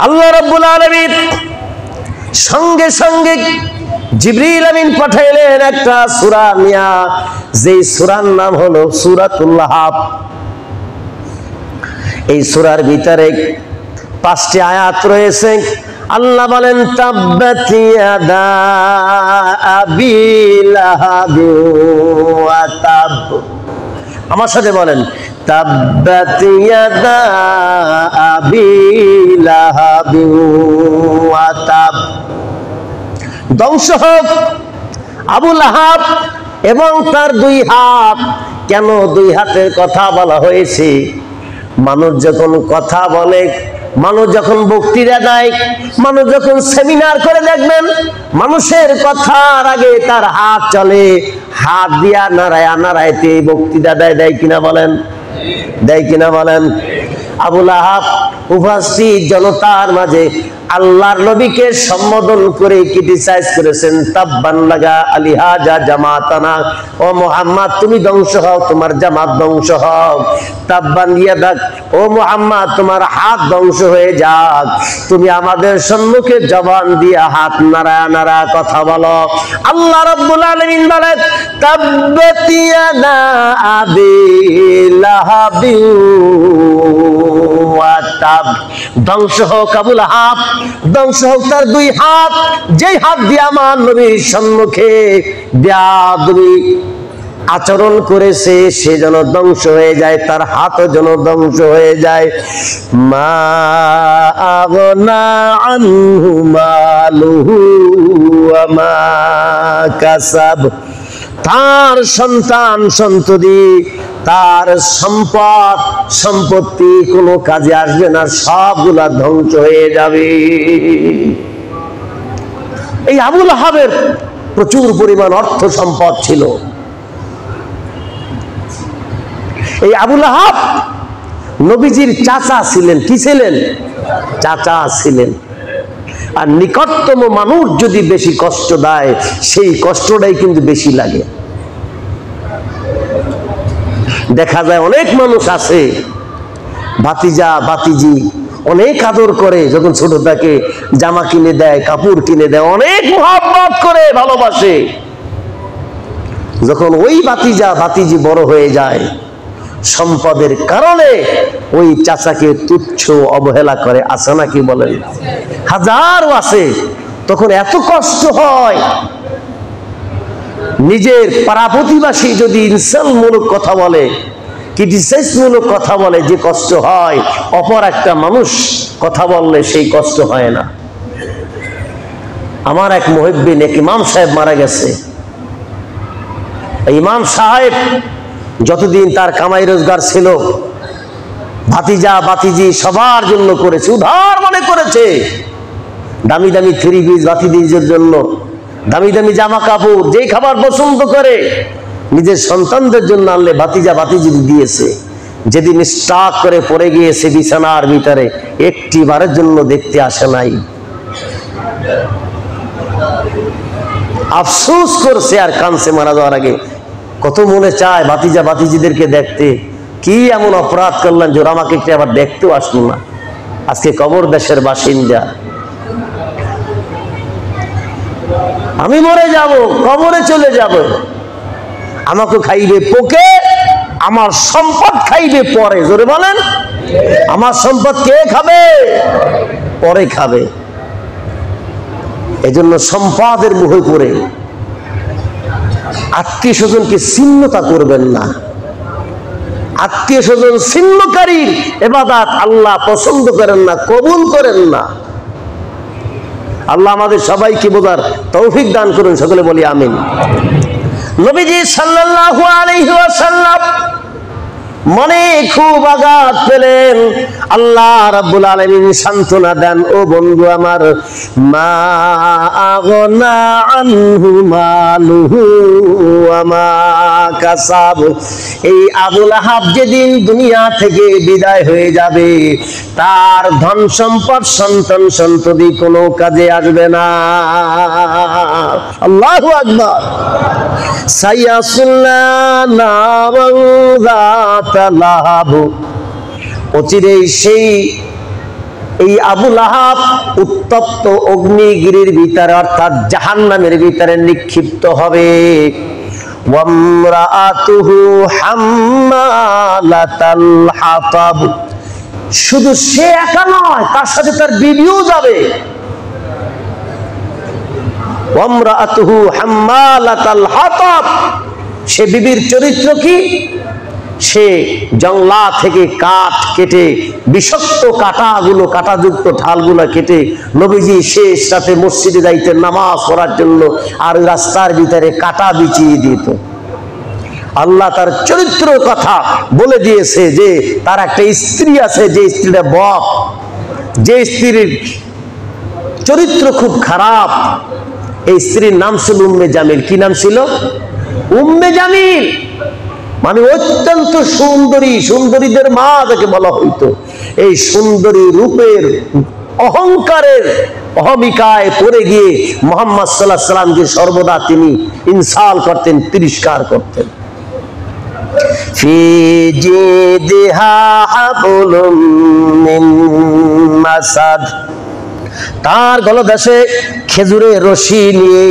আল্লাহ রাব্বুল আলামিন সঙ্গে সঙ্গে জিবরিল আমিন পাঠাইলেন একটা সূরা নিয়া, যেই সূরার নাম হলো সূরাতুল লাহাব। এই সূরার ভিতরে 5টি আয়াত রয়েছে। আল্লাহ বলেন তাব্বাত ইয়াদা আবি লাহাব ওয়া তাব। আমার সাথে বলেন তাব্বাত ইয়াদা আবি লাহাব ওয়া তাব। ধ্বংস হোক আবু লাহাব এবং তার 2 হাত। কেন 2 হাতের কথা বলা হয়েছে? মানুষ যখন কথা বলে, মানুষ যখন বক্তৃতা দেয়, মানুষ যখন সেমিনার করে, দেখবেন মানুষের কথার আগে তার হাত চলে। হাত দিয়া নাড়ায় নাড়াইতে বক্তৃতা দেয় কিনা বলেন? দেয় কিনা বলেন? আবু লাহাব উপস্থিত জনতার মাঝে আল্লাহর নবীকে সম্বোধন করে ক্রিটিসাইজ করেছেন, তাব্বান লাগা আলিহাজা জামাতানা, ও মুহাম্মদ তুমি ধ্বংস হও, তোমার জামাত ধ্বংস হোক। তাব্বান ইয়াদাক, ও মুহাম্মদ তোমার হাত ধ্বংস হয়ে যাক, তুমি আমাদের সম্মুখে জবান দিয়া হাত নাড়া নাড়া কথা বলো। আল্লাহ রাব্বুল আলামিন বলেন তাব্বাত ইয়াদা আবি লাহাবি ওয়া তাব। ধ্বংস হোক আবু লাহাব, ধ্বংস হোক তার 2 হাত, যেই হাত দিয়ে আমার নবীর সম্মুখে বেয়াদবি আচরণ করেছে, সে যেন ধ্বংস হয়ে যায়, তার হাতও যেন ধ্বংস হয়ে যায়। মা আগনা আনহু মালুহু ওয়া মা কাসাব। তার সন্তান সন্ততি, তার সম্পদ সম্পত্তি কোনো কাজে আসবে না, সবগুলা ধ্বংস হয়ে যাবে। এই আবু লাহাবের প্রচুর পরিমাণ অর্থ সম্পদ ছিল। এই আবু লাহাব নবীজির চাচা ছিলেন। কি ছিলেন? চাচা ছিলেন। আর নিকটতম মানুষ যদি বেশি কষ্ট দেয়, সেই কষ্টটাই কিন্তু বেশি লাগে। দেখা যায় অনেক মানুষ আছে ভাতিজা ভাতিজি অনেক আদর করে, যখন ছোট থাকে জামা কিনে দেয়, কাপড় কিনে দেয়, অনেক মহব্বত করে ভালোবাসে। যখন ওই ভাতিজা ভাতিজি বড় হয়ে যায়, সম্পদের কারণে ওই চাচাকে তুচ্ছ অবহেলা করে। আছে নাকি বলেন? হাজারও আছে। তখন এত কষ্ট হয়, নিজের পাড়া প্রতিবাসী যদি ইনসানমূলক কথা বলে, ক্রিটিসাইজমূলক কথা বলে, যে কষ্ট হয়, অপর একটা মানুষ কথা বললে সেই কষ্ট হয় না। আমার এক মুহিব্বিন, এক ইমাম সাহেব মারা গেছে। ইমাম সাহেব যতদিন তার কামাই রোজগার ছিল, ভাতিজা ভাতিজি সবার জন্য করেছে, উদার মনে করেছে। দামি দামি 3 পিস ভাতিজিদের জন্য, দামি দামি জামা কাপড়, যেই খাবার পছন্দ করে নিজের সন্তানদের জন্য আনলে ভাতিজা ভাতিজি দিয়েছে। যেদিন স্টাক করে পড়ে গিয়েছে বিছানার ভিতরে, একটি বারের জন্য দেখতে আসে নাই। আফসোস করছে আর কানছে মারা যাওয়ার আগে। কত মনে চায় ভাতিজা ভাতিজিদেরকে দেখতে, কি এমন অপরাধ করলেন যে আমাকে একটু আবার দেখতেও আসলো না। আজকে কবর দেশের বাসিন্দা, আমি মরে যাব, কবরে চলে যাব, আমাকে খাইবে পোকে, আমার সম্পদ খাইবে পরে। জোরে বলেন, আমার সম্পদ কে খাবে? পরে খাবে। এজন্য সম্পদের মোহে পড়ে আত্মীয় স্বজনকে ছিন্নতা করবেন না। আত্মীয় স্বজন ছিন্নকারীর ইবাদত আল্লাহ পছন্দ করেন না, কবুল করেন না। আল্লাহ আমাদের সবাইকে বোঝার তৌফিক দান করুন, সকলে বলি আমিন। নবীজি সাল্লাল্লাহু আলাইহি ওয়াসাল্লাম মনে খুব আঘাত পেলেন। আল্লাহ রাব্বুল আলামিন সান্ত্বনা দেন, ও বন্ধু আমার, মা আগনা আনহু মালুহু ওয়া মা কাসাব। এই আবু লাহাব যেদিন দুনিয়া থেকে বিদায় হয়ে যাবে, তার ধন সম্পদ সন্তান সন্ততি কোনো কাজে আসবে না। আল্লাহু আকবার। সায়াসুল্লা নারান যাত লাহাব। অচিরেই সেই এই আবু লাহাব উত্তপ্ত অগ্নিগিরির ভিতরে অর্থাৎ জাহান্নামের ভিতরে নিক্ষিপ্ত হবে। ওয়ামরাআতুহু হাম্মালাতাল হাতাব, শুধু সে একা নয়, তার সাথে তার বিবিও যাবে। ওয়ামরাআতুহু হাম্মালাতাল হাতাব, সে বিবির চরিত্র কি? সে জংলা থেকে কাঠ কেটে, বিষাক্ত কাঁটাগুলো, কাঁটাযুক্ত ঢালগুলো কেটে নবীজি শেষ রাতে মসজিদে যাইতেন নামাজ পড়ার জন্য, আর রাস্তার ভিতরে কাঁটা বিছিয়ে দিত। আল্লাহ তার চরিত্রের কথা বলে দিয়েছে যে তার একটা স্ত্রী আছে, যে স্ত্রীটা বক, যে স্ত্রীর চরিত্র খুব খারাপ। এই স্ত্রীর নাম ছিল উম্মে জামিল। কি নাম ছিল? উম্মে জামিল, মানে অত্যন্ত সুন্দরী, সুন্দরীদের মা যাকে বলা হইতো। এই সুন্দরী রূপের অহংকারের অহমিকায় পড়ে গিয়ে মুহাম্মদ সাল্লাল্লাহু আলাইহি সাল্লামকে সর্বদা তিনি ইনসাল করতেন, তিরস্কার করতেন। ফি জিদিহা হাবলুম মিন মাসাদ, তার গলদেশে খেজুরের রশি নিয়ে,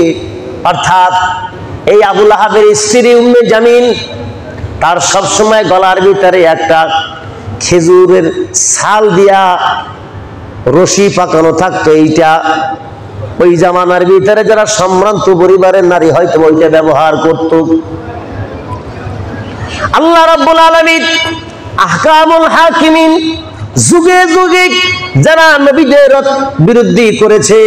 অর্থাৎ এই আবু লাহাবের স্ত্রী উম্মে জামিল, তার সবসময় গলার ভিতরে একটা খেজুরের ছাল দিয়া রশি পাকানো থাকতো। এইটা ওই জামানার ভিতরে যারা সম্ভ্রান্ত পরিবারের নারী হয়তো ওইটা ব্যবহার করত। আল্লাহ রাব্বুল আলামিন আহকামুল হাকিমিন, যুগে যুগে যারা নবীদের বিরুদ্ধে করেছে,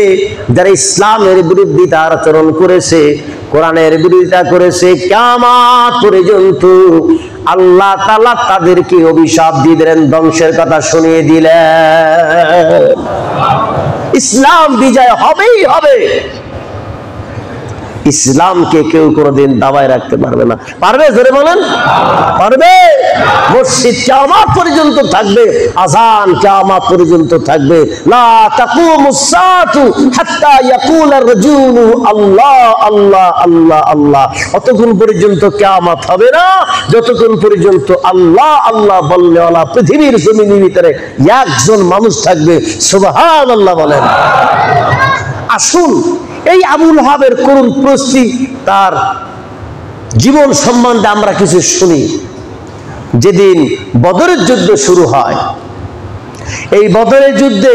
যারা ইসলামের বিরুদ্ধিতা আচরণ করেছে, কোরআনের বিরোধিতা করেছে, কিয়ামত পর্যন্ত আল্লাহ তাআলা তাদেরকে অভিশাপ দিয়ে দিলেন, ধ্বংসের কথা শুনিয়ে দিলেন। ইসলাম বিজয় হবেই হবে। ইসলামকে কেউ কোনোদিন দাবায় রাখতে পারবে না। পারবে? জোরে বলেন, পারবে? মসজিদ কিয়ামত পর্যন্ত থাকবে, আযান কিয়ামত পর্যন্ত থাকবে। লা তাকুমুস সাআতু হাত্তা ইয়াকুলার রাজুলু আল্লাহ আল্লাহ আল্লাহ আল্লাহ, অতক্ষণ পর্যন্ত কিয়ামত হবে না যতক্ষণ পর্যন্ত আল্লাহ আল্লাহ বলনেওয়ালা পৃথিবীর জমিনের ভিতরে একজন মানুষ থাকবে। সুবহানাল্লাহ বলেন। আসুন এই আবু লাহাবের করুণ পরিস্থিতি, তার জীবন সম্বন্ধে আমরা কিছু শুনি। যেদিন বদরের যুদ্ধ শুরু হয়, এই বদরের যুদ্ধে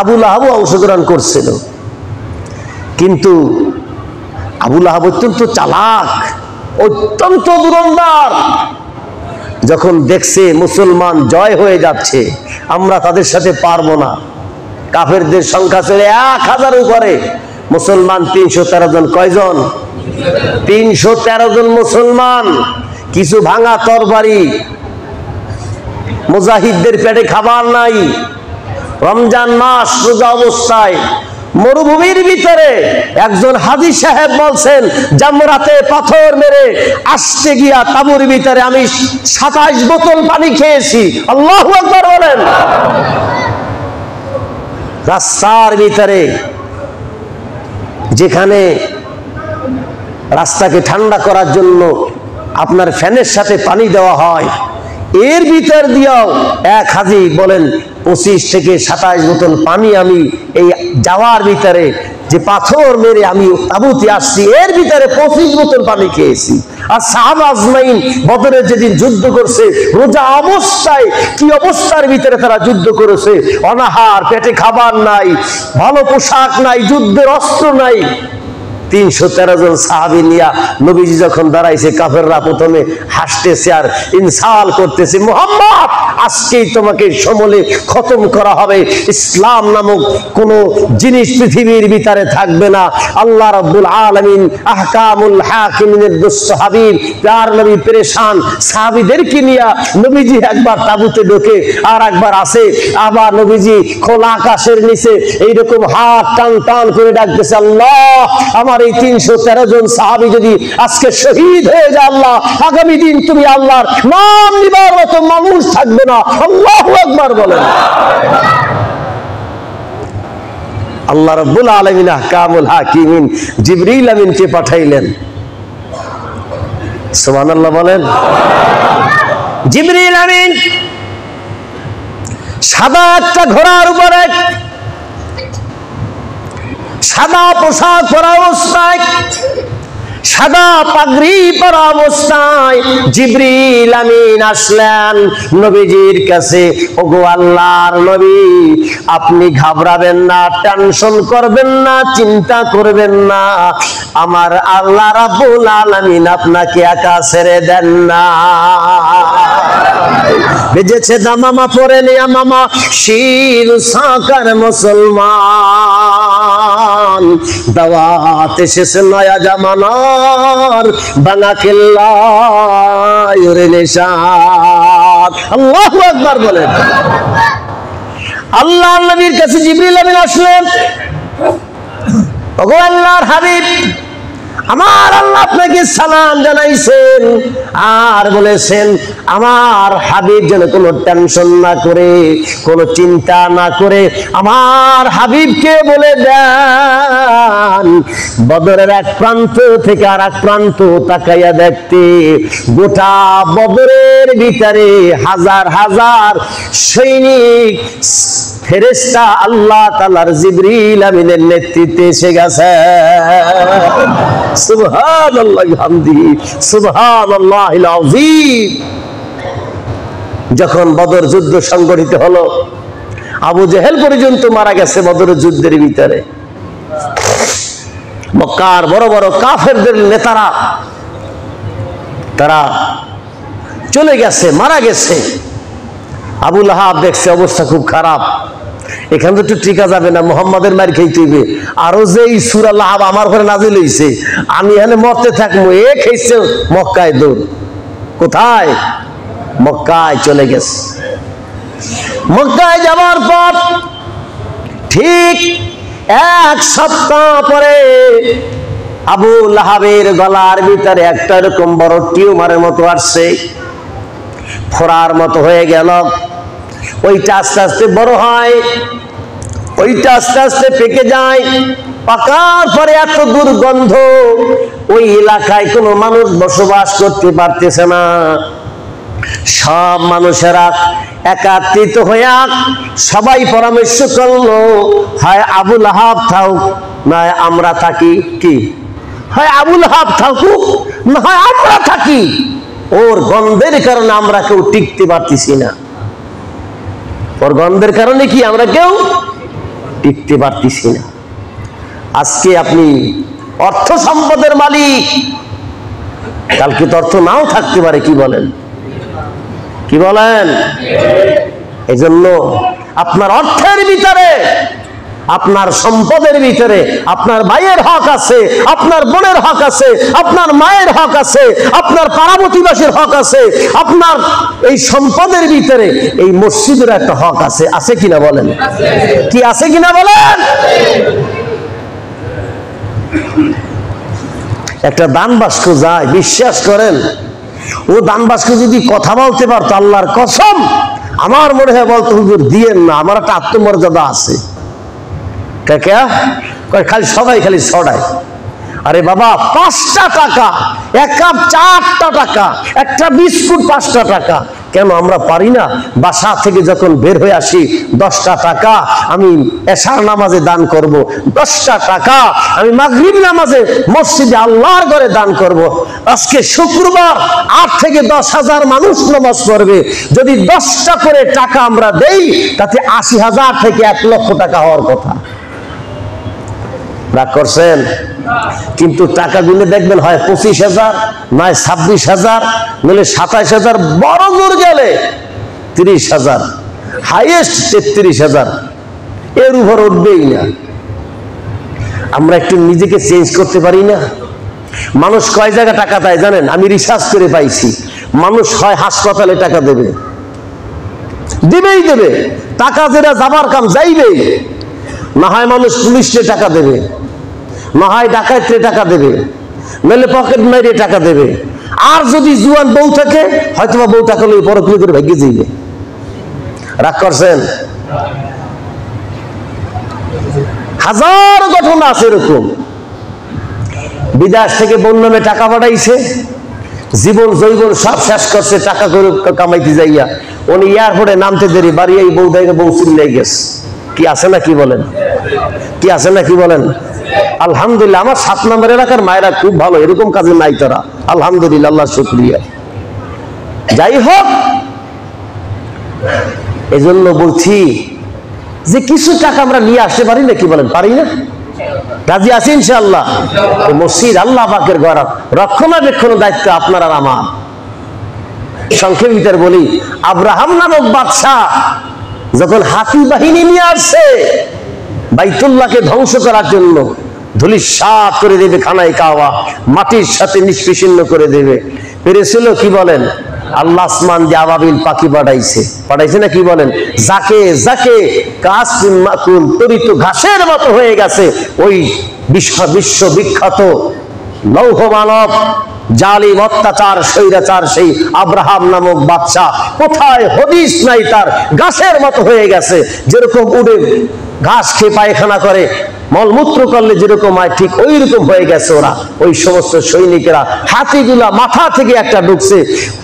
আবু লাহাবও অংশগ্রহণ করছিল, কিন্তু আবু লাহাব অত্যন্ত চালাক, অত্যন্ত ধুরন্ধর। যখন দেখছে মুসলমান জয় হয়ে যাচ্ছে, আমরা তাদের সাথে পারবো না, কাফেরদের সংখ্যা ছিল 1000 উপরে, মুসলমান 313 জন। কয়জন? 313 জন মুসলমান। কিছু ভাঙা তরবারি, মুজাহিদদের পেটে খাবার নাই, রমজান মাস রোজা অবস্থায় মরুভূমির ভিতরে একজন হাজী সাহেব বলছেন, জামরাতে পাথর মেরে আসতে গিয়া তাঁবুর ভিতরে আমি 27 বোতল পানি খেয়েছি। আল্লাহু আকবার বলেন। রাস্তার ভিতরে, যেখানে রাস্তাকে ঠান্ডা করার জন্য আপনার ফ্যানের সাথে পানি দেওয়া হয়, এর ভিতর দিয়েও এক হাজী বলেন 25 থেকে 27 বোতল পানি আমি এই যাওয়ার ভিতরে যে পাথর মেরে আমি তাঁবুতে আসছি, এর ভিতরে 25 বোতল পানি খেয়েছি। আর সাহাবা আজমাইন বদরে যেদিন যুদ্ধ করছে, রোজা অবস্থায় কি অবস্থার ভিতরে তারা যুদ্ধ করেছে, অনাহার, পেটে খাবার নাই, ভালো পোশাক নাই, যুদ্ধের অস্ত্র নাই। 313 জন সাহাবী নিয়া নবীজি যখন দাঁড়াইছে, কাফেররা প্রথমে হাসতেছে আর ইনসাল করতেছে, মুহাম্মদ আজকেই তোমাকে সমূলে খতম করা হবে, ইসলাম নামক কোন জিনিস পৃথিবীর ভিতরে থাকবে না। আল্লাহ রাব্বুল আলামিন আহকামুল হাকিমিনের দুষ্ট হাবিব প্যার নবী পেরেশান, সাহাবীদেরকে নিয়া নবীজি একবার তাঁবুতে ঢোকে, আর একবার আসে, আবার নবীজি খোলা আকাশের নিচে এইরকম হাত টান টান করে ডাকতেছে, আল্লাহ আমার এই 313 জন সাহাবী যদি আজকে শহীদ হয়ে যায়, আল্লাহ আগামী দিন তুমি আল্লাহর নাম নিবার মতো মানুষ থাকবে না। আল্লাহু আকবার বলেন। আল্লাহ রাব্বুল আলামিন আহকামুল হাকিমিন জিবরিল আমিনকে পাঠাইলেন। সুবহানাল্লাহ বলেন। জিবরিল আমিন সাদা একটা ঘোড়ার উপরে সাদা পোশাক পরা অবস্থায়, সাদা পাগড়ি পরা অবস্থায় জিবরিল আমিন আসলেন নবীজির কাছে। ওগো আল্লাহর নবী, আপনি ঘাবড়াবেন না, টেনশন করবেন না, চিন্তা করবেন না, আমার আল্লাহ রাব্বুল আলামিন আপনাকে একা ছেড়ে দেন না। বেজেছে দামামা পরে নিয়া মামা শির সাকার মুসলমান, দাওয়াত এসেছে নয়া জামানার ভাঙা কেল্লায় নিশান। আল্লাহু আকবার বলেন। আল্লাহর নবীর কাছে জিবরিল আমিন আসলেন। ওগো আল্লাহর হাবিব, আমার আল্লাহ আপনাকে সালাম জানাইছেন আর বলেছেন আমার হাবিব যেন কোনো টেনশন না করে, কোনো চিন্তা না করে আমার হাবিবকে বলে দেন বদরের এক প্রান্ত থেকে আর এক প্রান্ত তাকাইয়া দেখতে গোটা বদরের ভিতরে হাজার হাজার সৈনিক ফেরেশতা আল্লাহ তাআলার জিবরিল আমিনের নেতৃত্বে এসে গেছে। সুবহানাল্লাহি ওয়া বিহামদিহি সুবহানাল্লাহিল আযীম। যখন বদর যুদ্ধ সংগঠিত হলো, আবু জেহেল পর্যন্ত মারা গেছে বদরের যুদ্ধের ভিতরে। মক্কার বড় বড় কাফেরদের নেতারা তারা চলে গেছে, মারা গেছে। আবু লাহাব দেখছে অবস্থা খুব খারাপ, এখান তো একটু টিকা যাবে না, মুহাম্মাদের মার খেইতে হইবে। আরো যে এই সূরা লাহাব আমার ঘরে নাজিল হইছে, আমি এখানে মরতে থাকবো। এ খেয়েছে মক্কায় দৌড়। কোথায়? মক্কায় চলে গেছে। মক্কায় যাওয়ার পর ঠিক এক সপ্তাহ পরে আবু লাহাবের গলার ভিতরে একটা এরকম বড় টিউমারের মতো আসছে, ফোড়ার মতো হয়ে গেল। ওইটা আস্তে আস্তে বড় হয়, ওইটা আস্তে আস্তে পেকে যায়। পাকার পরে এত দুর্গন্ধ, ওই এলাকায় কোনো মানুষ বসবাস করতে পারতেছে না। সব মানুষেরা একত্রিত হইয়া সবাই পরামর্শ করলো, হয় আবু লাহাব থাকুক না আমরা থাকি। কি হয়? আবু লাহাব থাকুক না হয় আমরা থাকি। ওর গন্ধের কারণে আমরা কেউ টিকতে পারতেছি না। ওর গন্ধের কারণে কি আমরা কেউ টিকতে পারতেছি না। আজকে আপনি অর্থ সম্পদের মালিক, কালকে তো অর্থ নাও থাকতে পারে। কি বলেন? কি বলেন? এই জন্য আপনার অর্থের ভিতরে, আপনার সম্পদের ভিতরে আপনার ভাইয়ের হক আছে, আপনার বোনের হক আছে, আপনার মায়ের হক আছে, আপনার পাড়া প্রতিবেশীর হক আছে, আপনার এই সম্পদের ভিতরে এই মসজিদের একটা হক আছে। আছে কিনা বলেন? কি আছে কিনা বলেন? একটা দান বাক্স যায়, বিশ্বাস করেন ও দান বাক্স যদি কথা বলতে পারতো, আল্লাহর কসম আমার মনে হয় বলতো হুজুর দিয়েন না, আমার একটা আত্মমর্যাদা আছে। খালি সবাই খালি ছড়ায়। আরে বাবা, 5টা টাকা, এক কাপ 4টা টাকা, একটা বিস্কুট 5টা টাকা। কেন আমরা পারি না? বাসা থেকে যখন বের হয়ে আসি 10টা টাকা আমি এশার নামাজে দান করব, 10টা টাকা আমি মাগরিব নামাজে মসজিদে আল্লাহর ঘরে দান করব। আজকে শুক্রবার 8 থেকে 10,000 মানুষ নামাজ পড়বে। যদি 10টা করে টাকা আমরা দেই, তাতে 80,000 থেকে 1 লক্ষ টাকা হওয়ার কথা। রাগ করছেন? কিন্তু টাকা গুনে দেখবেন হয় 25,000, নয় 26,000, নইলে 27,000, বড় জোর গেলে 30,000, হাইয়েস্ট 33,000, এর উপর উঠবেই না। আমরা একটু নিজেকে চেঞ্জ করতে পারি না? মানুষ কয় জায়গায় টাকা দেয় জানেন? আমি রিসার্চ করে পাইছি, মানুষ হয় হাসপাতালে টাকা দেবে, দিবেই দেবে, টাকা যেটা যাবার কাম যাইবেই। না হয় মানুষ পুলিশে টাকা দেবে, না হয় ডাকাইতে টাকা দেবে, নইলে পকেট মাইরে টাকা দেবে। আর যদি জুয়ান বউ থাকে, হয়তো বউ টাকা লই বড় করে ভাগ্যে যাইবে। রাগ করছেন? হাজার ঘটনা আছে এরকম। বিদেশ থেকে বোন নামে টাকা পাঠাইছে, জীবন জৈবন সব শেষ করছে টাকা করে কামাইতে যাইয়া, উনি এয়ারপোর্টে নামতে দেরি বাড়ি এই বউ দেখে বউ চিল্লাই গেছে। কি আছে না কি বলেন? কি আছে না কি বলেন? আলহামদুলিল্লাহ, আমার 7 নম্বর এলাকার মায়েরা খুব ভালো, এরকম কাজে নাই তারা, আলহামদুলিল্লাহ, আল্লাহ শুকরিয়া। যাই হোক, এজন্য বলছি যে কিছু টাকা আমরা নিয়ে আসতে পারি না, কি বলেন? পারি না? রাজি আছি ইনশাআল্লাহ? মসজিদ আল্লাহ পাকের ঘর, রক্ষণাবেক্ষণের দায়িত্ব আপনার আর আমার। সংক্ষেপ ভিতরে বলি, আব্রাহাম নামক বাদশা যখন হাতি বাহিনী নিয়ে আসছে বাইতুল্লাহকে ধ্বংস করার জন্য, ধূলিসাৎ করে দেবে খানায় কাওয়া, মাটির সাথে নিষ্পিছিন্ন করে দেবে, পেরেছিল? কি বলেন? আল্লাহ আসমান দিয়ে আবাবিল পাখি পাঠাইছে না? কি বলেন? যাকে যাকে কাসিম মাকুল তরিত ঘাসের মতো হয়ে গেছে ওই বিশ্ববিখ্যাত লৌহ মানব, জালিম, অত্যাচার, স্বৈরাচার সেই আব্রাহাম নামক বাদশা কোথায় হদিস নাই তার, ঘাসের মতো হয়ে গেছে। যেরকম উড়ে ঘাস খেয়ে পায়খানা করে, মলমূত্র করলে যেরকম হয় ঠিক ওই রকম হয়ে গেছে ওরা। ওই সমস্ত সৈনিকেরা, হাতিগুলা মাথা থেকে একটা ঢুকছে,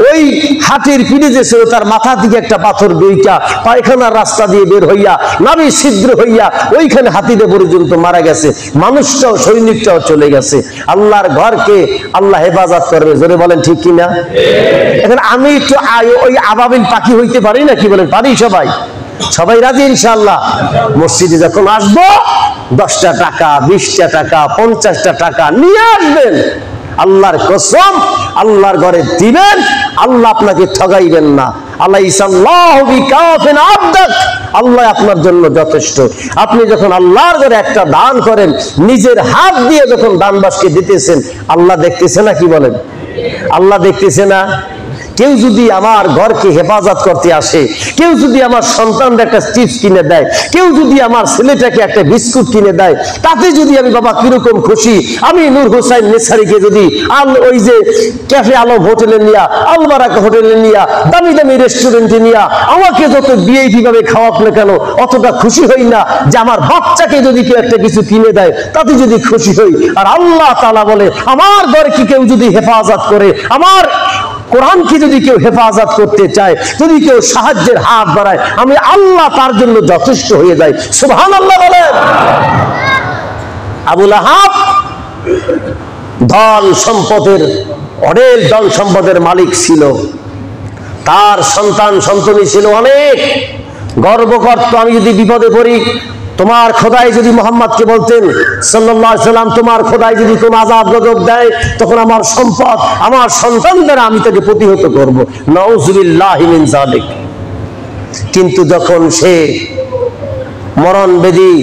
ওই হাতির পিঠে যে ছিল তার মাথা থেকে একটা পাথর দুইটা পায়খানার রাস্তা দিয়ে বের হইয়া নাভি ছিদ্র হইয়া ওইখানে হাতিতে পর্যন্ত মারা গেছে, মানুষটাও সৈনিকটাও চলে গেছে। আল্লাহর ঘরকে আল্লাহ হেফাজত করবে, জোরে বলেন ঠিক কিনা? এখন আমি একটু ওই আবাবিল পাখি হইতে পারি না? কি বলেন? পারি। সবাই সবাই রাজি ইনশাআল্লাহ? মসজিদে যখন আসবো 10টা টাকা, 20টা টাকা, 50টা টাকা নিয়ে আসবেন, আল্লাহর কসম আল্লাহর ঘরে দিবেন, আল্লাহ আপনাকে ঠগাইবেন না। আলাইসাল্লাহু বিকাফিন আবদাক, আল্লাহ আপনার জন্য যথেষ্ট। আপনি যখন আল্লাহর ঘরে একটা দান করেন, নিজের হাত দিয়ে যখন দানবাসকে দিতেছেন, আল্লাহ দেখতেছে না? কি বলেন? আল্লাহ দেখতেছে না? কেউ যদি আমার ঘরকে হেফাজত করতে আসে, কেউ যদি আমার সন্তানরা একটা চিপস কিনে দেয়, কেউ যদি আমার ছেলেটাকে একটা বিস্কুট কিনে দেয়, তাতে যদি আমি বাবা কিরকম খুশি। আমি নূর হোসাইন নেসারিকে যদি ওই যে ক্যাফে আলম হোটেলে নিয়া, আলবারাকা হোটেলে নিয়া, দামি দামি রেস্টুরেন্টে নিয়া আমাকে যত ভিআইপি ভাবে খাওয়াক না কেন, অতটা খুশি হই না যে আমার বাচ্চাকে যদি কেউ একটা কিছু কিনে দেয় তাতে যদি খুশি হই। আর আল্লাহ তাআলা বলে, আমার ঘরকে কেউ যদি হেফাজত করে, আমার কোরআনকে যদি কেউ হেফাজত করতে চায়, যদি কেউ সাহায্যের হাত বাড়ায়, আমি আল্লাহ তার জন্য যথেষ্ট হয়ে যাই। সুবহানাল্লাহ বলেন। আবু লাহাব ধন সম্পদের, অনেক ধন সম্পদের মালিক ছিল, তার সন্তান সন্ততি ছিল অনেক, গর্ব করত। আমি যদি বিপদে পড়ি, তোমার খোদাই যদি মুহাম্মদকে বলতেন সাল্লাল্লাহু আলাইহি সাল্লাম, তোমার খোদাই যদি কোন আযাব গজব দেয়, তখন আমার সম্পদ, আমার সন্তানদের আমি তাকে প্রতিহত করব। নাউযুবিল্লাহি মিন যালিক। কিন্তু যখন সে মরণ ব্যাধি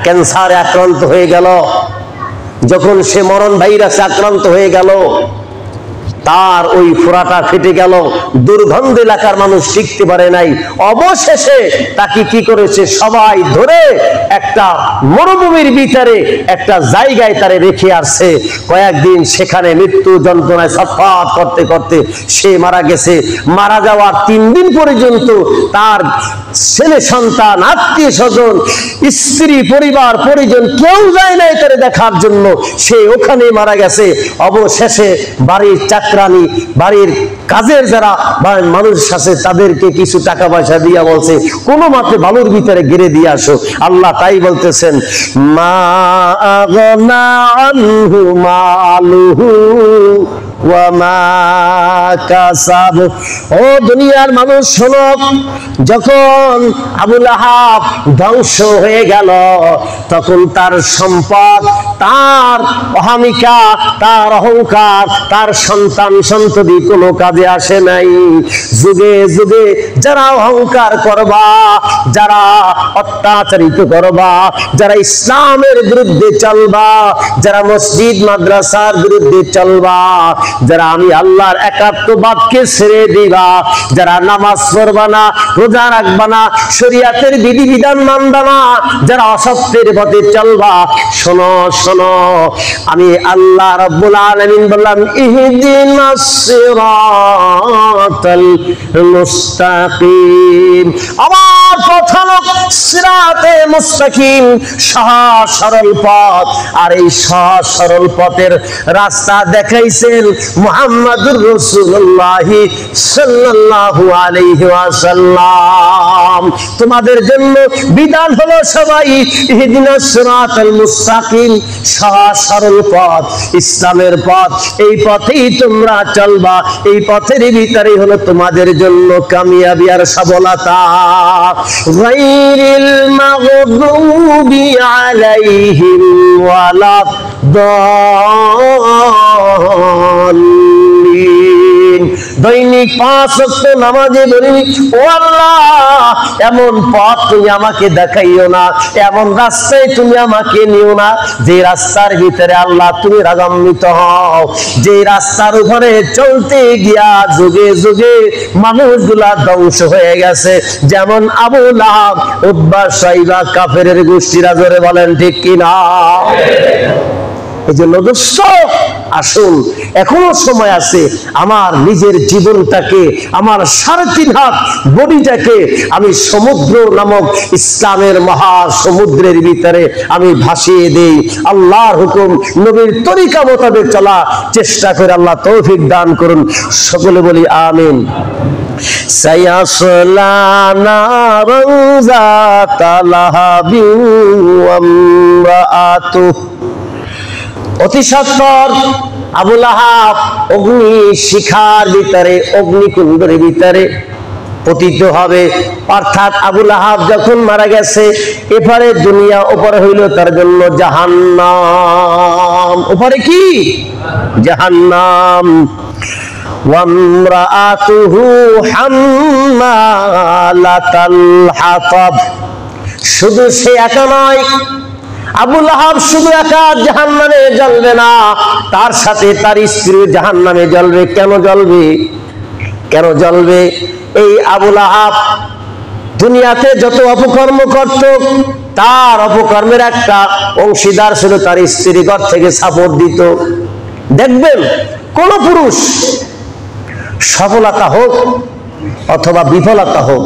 ক্যান্সারে আক্রান্ত হয়ে গেল, যখন সে মরণ ভাইরাসে আক্রান্ত হয়ে গেল, তার ওই ফোঁড়াটা ফেটে গেল, দুর্গন্ধ এলাকার মানুষ টিকতে পারে নাই। অবশেষে তাকে কি করেছে, সবাই ধরে একটা মরুভূমির ভিতরে একটা জায়গায় তারে রেখে আসছে। কয়েকদিন সেখানে মৃত্যু যন্ত্রণায় ছটফট করতে করতে সে মারা গেছে। মারা যাওয়ার 3 দিন পর্যন্ত তার ছেলে সন্তান, আত্মীয় স্বজন, স্ত্রী, পরিবার পরিজন কেউ যায় নাই তারে দেখার জন্য, সে ওখানে মারা গেছে। অবশেষে বাড়ির চাকরানি, বাড়ির কাজের যারা মানুষ আছে তাদেরকে কিছু টাকা পয়সা দিয়া বলছে কোনো মতে বালুর ভিতরে গেড়ে দিয়ে আসো। আল্লাহ তাই বলতেছেন, মা আগনা আনহু মালুহু ওয়া মা কাসাব। ও দুনিয়ার মানুষ শোনো, যখন আবু লাহাব ধ্বংস হয়ে গেল, তখন তার সম্পদ, তার অহমিকা, তার অহংকার, তার সন্তান সন্ততি কোনো কাজে আসে নাই। যুগে যুগে যারা অহংকার করবা, যারা অত্যাচারিত করবা, যারা ইসলামের বিরুদ্ধে চলবা, যারা মসজিদ মাদ্রাসার বিরুদ্ধে চলবা, যারা আমি আল্লাহর একাত্মবাদকে ছেড়ে দিবা, যারা নামাজ পড়বা না, রোজা রাখবা না, শরীয়তের বিধিবিধান মানবা না, যারা অসত্যের পথে চলবা, শোনো শোনো, আমি আল্লাহ রাব্বুল আলামিন বললাম, ইহদিনাস সিরাতাল মুস্তাকিম। আমার পথ হলো সিরাতে মুস্তাকিম, সহজ সরল পথ। আর এই সহজ সরল পথের রাস্তা দেখাইছেন মুহাম্মাদুর রাসূলুল্লাহ সাল্লাল্লাহু আলাইহি ওয়াসাল্লাম। তোমাদের জন্য বিধান হলো সবাই ইহদিনাস সিরাতাল মুস্তাকিম, সহজ সরল পথ, ইসলামের পথ, এই পথেই তোমরা চলবা। এই পথের ভিতরেই হলো তোমাদের জন্য কামিয়াবি আর সফলতা। গায়রিল মাগদুবি আলাইহিম ওয়ালাদ-দাল্লিন। দৈনিক 5 ওয়াক্ত নামাজে বলি, ও আল্লাহ এমন পথ তুমি আমাকে দেখাইও না, এমন রাস্তায় তুমি আমাকে নিও না যে রাস্তার ভিতরে আল্লাহ তুমি রাগান্বিত হও, যে রাস্তার উপরে চলতে গিয়া যুগে যুগে মানুষগুলা ধ্বংস হয়ে গেছে, যেমন আবু লাহাব, উতবা, সাইবা, কাফেরের গোষ্ঠীরা। জোরে বলেন ঠিক কিনা? এই জন্য দোস্ত আসুন, এখনো সময় আছে। আমার নিজের জীবনটাকে, আমার 3.5 হাত বডিটাকে আমি সমুদ্র নামক ইসলামের মহা সমুদ্রের ভিতরে আমি ভাসিয়ে দেই। আল্লাহর হুকুম, নবীর তরিকা মোতাবেক চলা চেষ্টা করে আল্লাহ তৌফিক দান করুন। সকলে বলি আমিন। সায়াসলা নারান যাতা লাহাবিন ওয়া ইমরাআতুহু। অতি সত্বর আবু লাহাব অগ্নি শিখার ভিতরে, অগ্নিকুণ্ডের ভিতরে পতিত হবে। অর্থাৎ আবু লাহাব যখন মারা গেছে, এপারে দুনিয়া, ওপারে হইল তার জন্য জাহান্নাম। ওপারে কি? জাহান্নাম। ওয়ামরাআতুহু হাম্মালাতাল হাতাব। শুধু সে একা নয়, আবু লাহাব শুধু একা জাহান্নামে জ্বলবে না, তার সাথে তার স্ত্রী জাহান্নামে জ্বলবে। কেন জ্বলবে? কেন জ্বলবে? এই আবু লাহাব দুনিয়াতে যত অপকর্ম করত, তার অপকর্মের একটা অংশীদার ছিল তার স্ত্রী। ঘর থেকে সাপোর্ট দিত। দেখবেন কোন পুরুষ সফলতা হোক অথবা বিফলতা হোক,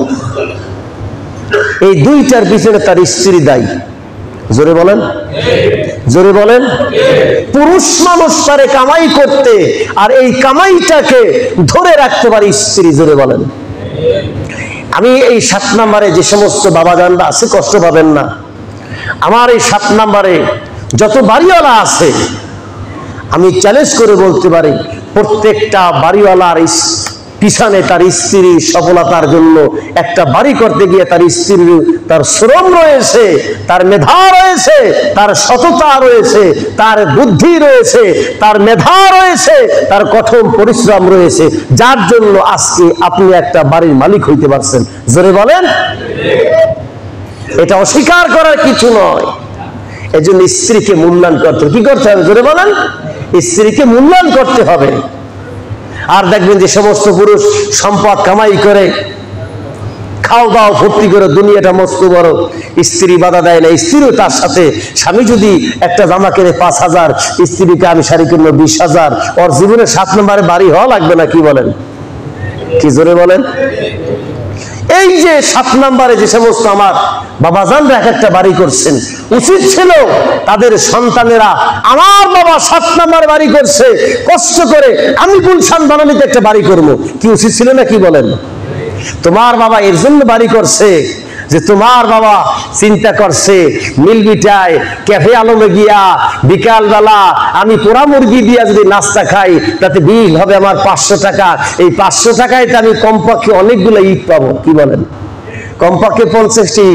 এই দুইটার পিছনে তার স্ত্রী দায়ী। জোরে বলেন, জোরে বলেন। পুরুষ মানুষ পারে কামাই করতে, আর এই কামাইটাকে ধরে রাখতে পারে স্ত্রী। জোরে বলেন। আমি এই 7 নম্বরে যে সমস্ত বাবাজানরা আছে, কষ্ট পাবেন না। আমার এই 7 নম্বরে যত বাড়িওয়ালা আছে, আমি চ্যালেঞ্জ করে বলতে পারি, প্রত্যেকটা বাড়িওয়ালার পিছনে তার স্ত্রী সফলতার জন্য একটা বাড়ি করতে গিয়ে তার স্ত্রীর তার শ্রম রয়েছে, তার মেধা রয়েছে, তার সততা রয়েছে, তার বুদ্ধি রয়েছে, তার মেধা রয়েছে, তার কঠোর পরিশ্রম রয়েছে, যার জন্য আজকে আপনি একটা বাড়ির মালিক হইতে পারছেন। জোরে বলেন। এটা অস্বীকার করার কিছু নয়। এজন্য স্ত্রীকে মূল্যায়ন করতে হবে। কি করতে হবে? জোরে বলেন। স্ত্রীকে মূল্যায়ন করতে হবে। আর দেখবেন যে সমস্ত পুরুষ সম্পদ কামাই করে, খাও দাও ফুর্তি করে, দুনিয়াটা মস্ত বড়, স্ত্রী বাধা দেয় না। স্ত্রীও তার সাথে, স্বামী যদি একটা জামা কিনে 5,000, স্ত্রীকে আমি শাড়ি কিনবো 20,000, ওর জীবনে 7 নম্বরে বাড়ি হওয়া লাগবে না। কি বলেন? কি জোরে বলেন। এই যে 7 নম্বরে যে সমস্ত আমার বাবাজানরা এক একটা বাড়ি করছেন, উচিত ছিল তাদের সন্তানেরা, আমার বাবা 7 নম্বর বাড়ি করছে, কষ্ট করে আমি গুলশান বানালিতে একটা বাড়ি করবো। কি উচিত ছিল না? কি বলেন? তোমার বাবা এর জন্য বাড়ি করছে যে তোমার বাবা চিন্তা করছে মিলবিটায় ক্যাফে আলমে গিয়া বিকাল বেলা আমি পোড়া মুরগি দিয়া যদি নাস্তা খাই, তাতে বিল হবে আমার 500 টাকা। এই 500 টাকায় তো আমি কমপক্ষে অনেকগুলো ইট পাবো। কি বলেন? কমপক্ষে 50টি,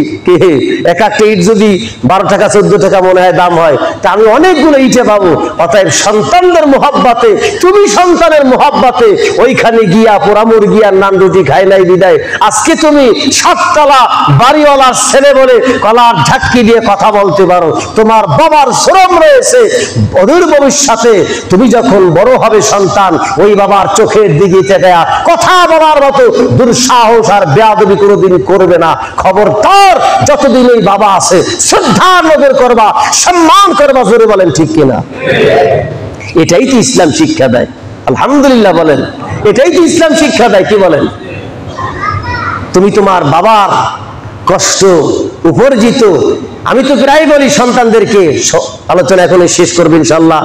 এক একটা ইট যদি 12 টাকা 14 টাকা মনে হয় দাম হয়, তা আমি অনেকগুলো ইটে পাবো। অতএব সন্তানদের মোহাব্বতে, তুমি সন্তানের মোহাব্বতে ওইখানে গিয়া পোড়া মুরগি আর নান রুটি খাই নাই বিদায় আজকে তুমি 7 তলা বাড়িওয়ালার ছেলে বলে কলার ঝাক্কি দিয়ে কথা বলতে পারো। তোমার বাবার শ্রম রয়েছে। অদূর ভবিষ্যতে তুমি যখন বড় হবে সন্তান, ওই বাবার চোখের দিকে তাকায়া কথা বলার মতো দুঃসাহস আর বেয়াদবি কোনোদিন করবে না। খবরদার, যতদিন এই বাবা আছে শ্রদ্ধা নজর করবা, সম্মান করবা। জোরে বলেন ঠিক কিনা? এটাই তো ইসলাম শিক্ষা দেয়। আলহামদুলিল্লাহ বলেন। এটাই তো ইসলাম শিক্ষা দেয়। কি বলেন? তুমি তোমার বাবার কষ্ট উপার্জিত, আমি তো প্রায় বলি সন্তানদেরকে, আলোচনা এখন শেষ করবো ইনশাল্লাহ,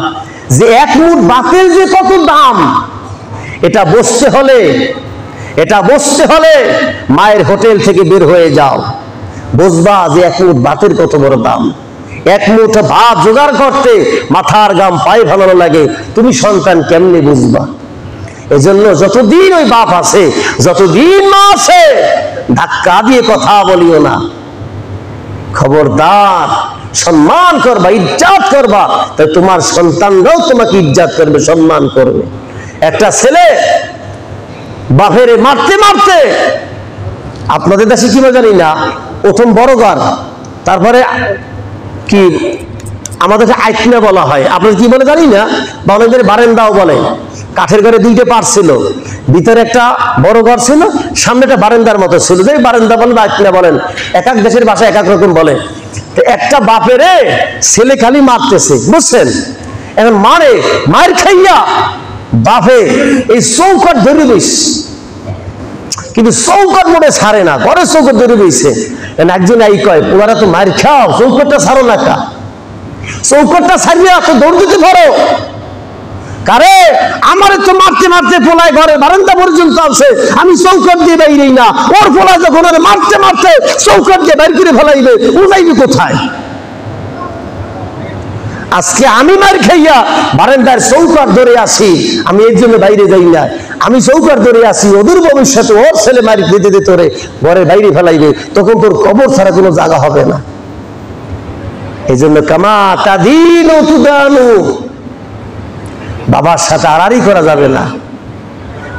যে এক মুঠ ভাতের যে কত দাম, এটা বুঝতে হলে মায়ের হোটেল থেকে বের হয়ে যাও, বুঝবা যে এক মুঠ ভাতের কত বড় দাম। এক মুঠ ভাত জোগাড় করতে মাথার ঘাম পায়ে ভালো লাগে, তুমি সন্তান কেমনে বুঝবা? এজন্য যতদিন ওই বাপ আছে, যতদিন মা আছে, ধাক্কা দিয়ে কথা বলিও না। খবরদার, সম্মান করবা, ইজ্জত করবা, তাই তোমার সন্তানরাও তোমাকে ইজ্জত করবে, সম্মান করবে। একটা ছেলে বাপেরে মারতে মারতে, আপনাদের দেশে কি জানি না, প্রথম বড় ঘর, তারপরে কি আমাদের আইটনা বলা হয়, আপনাদের কি বলে জানি না, বা অনেকদের বারান্দাও বলে। কাঠের ঘরে দুইটা পার্ট ছিল, ভিতরে একটা বড় ঘর ছিল, সামনে একটা বারান্দার মতো ছিল, যে বারান্দা বলেন বা আইটনা বলেন, এক এক দেশের ভাষায় এক এক রকম বলে। একটা বাপেরে ছেলে খালি মারতেছে, বুঝছেন? এখন মায়ের খাইয়া বাপে এই চৌকট ধরে বইস, কিন্তু চৌকট মোটে ছাড়ে না, ঘরে চৌকট ধরে বইছে। একজন এই কয়, ওরা তো মায়ের খাও, চৌকটটা ছাড়ো না কা, চৌকটটা ছাড়িয়া তো দৌড় দিতে পারো। কারে আমার তো মারতে মারতে পোলায় ঘরে বারান্দা পর্যন্ত আছে, আমি চৌকট দিয়ে বাইরেই না, ওর পোলা যখন মারতে মারতে চৌকট দিয়ে বাইর করে ফেলাইবে, ও যাইবে কোথায়? আজকে আমি মার খাইয়া বারান্দার চৌকট ধরে আসি, আমি এর জন্য বাইরে যাই না, আমি চৌকট ধরে আসি, ওদের ভবিষ্যতে ওর ছেলে মারি দিতে দিতে তোরে ঘরে বাইরে ফেলাইবে, তখন তোর কবর ছাড়া কোনো জায়গা হবে না। এই জন্য কামা তাদিন তুদানু, বাবার সাথে আড়াআড়ি করা যাবে না।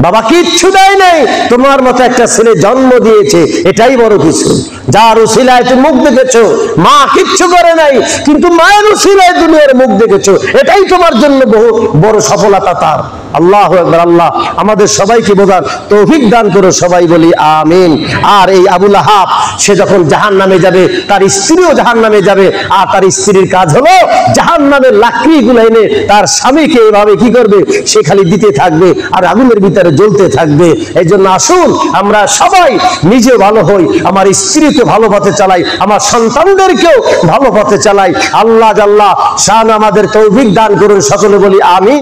বাবা কিচ্ছু দেয় নাই, তোমার মতো একটা ছেলে জন্ম দিয়েছে, এটাই বড় কিছু। যার উসিলায় তুমি মুখ দেখেছো, মা কিচ্ছু করে নাই, কিন্তু মায়ের উসিলায় দুনিয়ার মুখ দেখেছো, এটাই তোমার জন্য বহু বড় সফলতা তার। আল্লাহু আকবার। আল্লাহ আমাদের সবাইকে বোঝার তৌফিক দান করো, সবাই বলি আমিন। আর এই আবু লাহাব, সে যখন জাহান্নামে যাবে, তার স্ত্রীও জাহান্নামে যাবে, আর তার স্ত্রীর কাজ হলো জাহান্নামের লাকড়িগুলো এনে তার স্বামীকে এভাবে কি করবে, সে খালি দিতে থাকবে আর আগুনের ভিতরে জ্বলতে থাকবে। এই জন্য আসুন আমরা সবাই নিজে ভালো হই, আমার স্ত্রীকে ভালো পথে চালাই, আমার সন্তানদেরকেও ভালো পথে চালাই। আল্লাহ জাল্লাহ শান আমাদের তৌফিক দান করুন, সকলে বলি আমিন।